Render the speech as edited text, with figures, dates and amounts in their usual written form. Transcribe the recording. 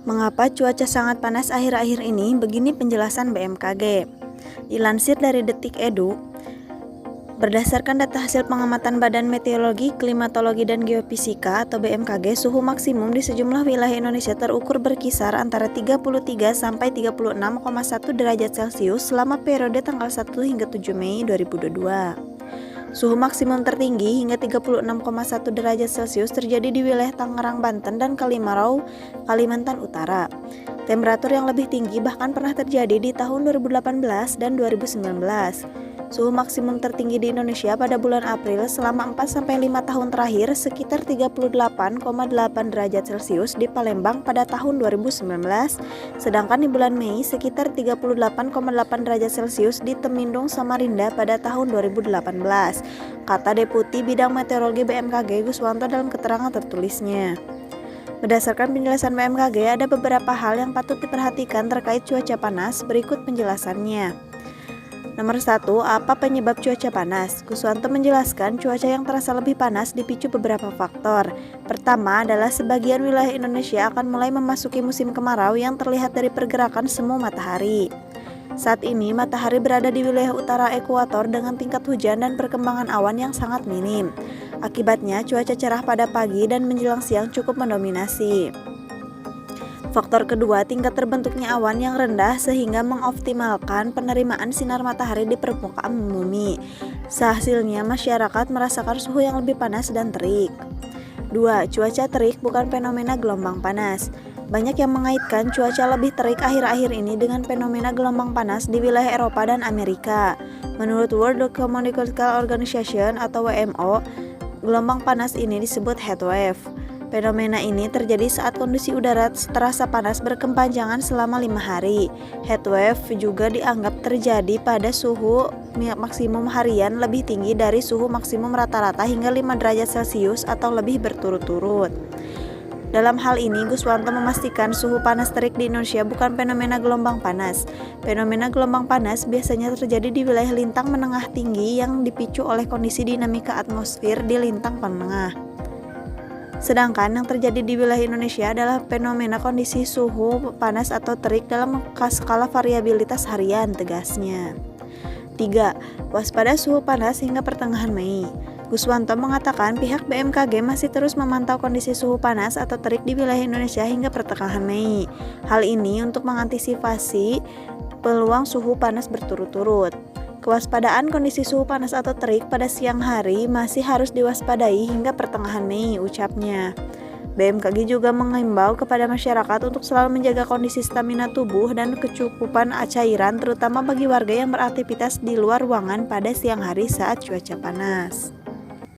Mengapa cuaca sangat panas akhir-akhir ini? Begini penjelasan BMKG. Dilansir dari Detik Edu, berdasarkan data hasil pengamatan Badan Meteorologi, Klimatologi, dan Geofisika atau BMKG, suhu maksimum di sejumlah wilayah Indonesia terukur berkisar antara 33 sampai 36,1 derajat Celcius selama periode tanggal 1 hingga 7 Mei 2022. Suhu maksimum tertinggi hingga 36,1 derajat Celcius terjadi di wilayah Tangerang, Banten, dan Kalimarau, Kalimantan Utara. Temperatur yang lebih tinggi bahkan pernah terjadi di tahun 2018 dan 2019. Suhu maksimum tertinggi di Indonesia pada bulan April selama 4-5 tahun terakhir sekitar 38,8 derajat Celcius di Palembang pada tahun 2019, sedangkan di bulan Mei sekitar 38,8 derajat Celcius di Temindung, Samarinda pada tahun 2018, kata Deputi Bidang Meteorologi BMKG Guswanto dalam keterangan tertulisnya. Berdasarkan penjelasan BMKG, ada beberapa hal yang patut diperhatikan terkait cuaca panas, berikut penjelasannya. Nomor 1, apa penyebab cuaca panas? Guswanto menjelaskan cuaca yang terasa lebih panas dipicu beberapa faktor. Pertama adalah sebagian wilayah Indonesia akan mulai memasuki musim kemarau yang terlihat dari pergerakan semu matahari. Saat ini matahari berada di wilayah utara ekuator dengan tingkat hujan dan perkembangan awan yang sangat minim. Akibatnya cuaca cerah pada pagi dan menjelang siang cukup mendominasi. Faktor kedua, tingkat terbentuknya awan yang rendah sehingga mengoptimalkan penerimaan sinar matahari di permukaan bumi. Sehasilnya masyarakat merasakan suhu yang lebih panas dan terik. 2. Cuaca terik bukan fenomena gelombang panas. Banyak yang mengaitkan cuaca lebih terik akhir-akhir ini dengan fenomena gelombang panas di wilayah Eropa dan Amerika. Menurut World Meteorological Organization atau WMO, gelombang panas ini disebut heatwave. Fenomena ini terjadi saat kondisi udara terasa panas berkepanjangan selama 5 hari. Heatwave juga dianggap terjadi pada suhu maksimum harian lebih tinggi dari suhu maksimum rata-rata hingga 5 derajat Celcius atau lebih berturut-turut. Dalam hal ini, Guswanto memastikan suhu panas terik di Indonesia bukan fenomena gelombang panas. Fenomena gelombang panas biasanya terjadi di wilayah lintang menengah tinggi yang dipicu oleh kondisi dinamika atmosfer di lintang menengah. Sedangkan yang terjadi di wilayah Indonesia adalah fenomena kondisi suhu panas atau terik dalam skala variabilitas harian, tegasnya. 3. Waspada suhu panas hingga pertengahan Mei. Guswanto mengatakan pihak BMKG masih terus memantau kondisi suhu panas atau terik di wilayah Indonesia hingga pertengahan Mei. Hal ini untuk mengantisipasi peluang suhu panas berturut-turut. Kewaspadaan kondisi suhu panas atau terik pada siang hari masih harus diwaspadai hingga pertengahan Mei, ucapnya. BMKG juga mengimbau kepada masyarakat untuk selalu menjaga kondisi stamina tubuh dan kecukupan cairan, terutama bagi warga yang beraktivitas di luar ruangan pada siang hari saat cuaca panas.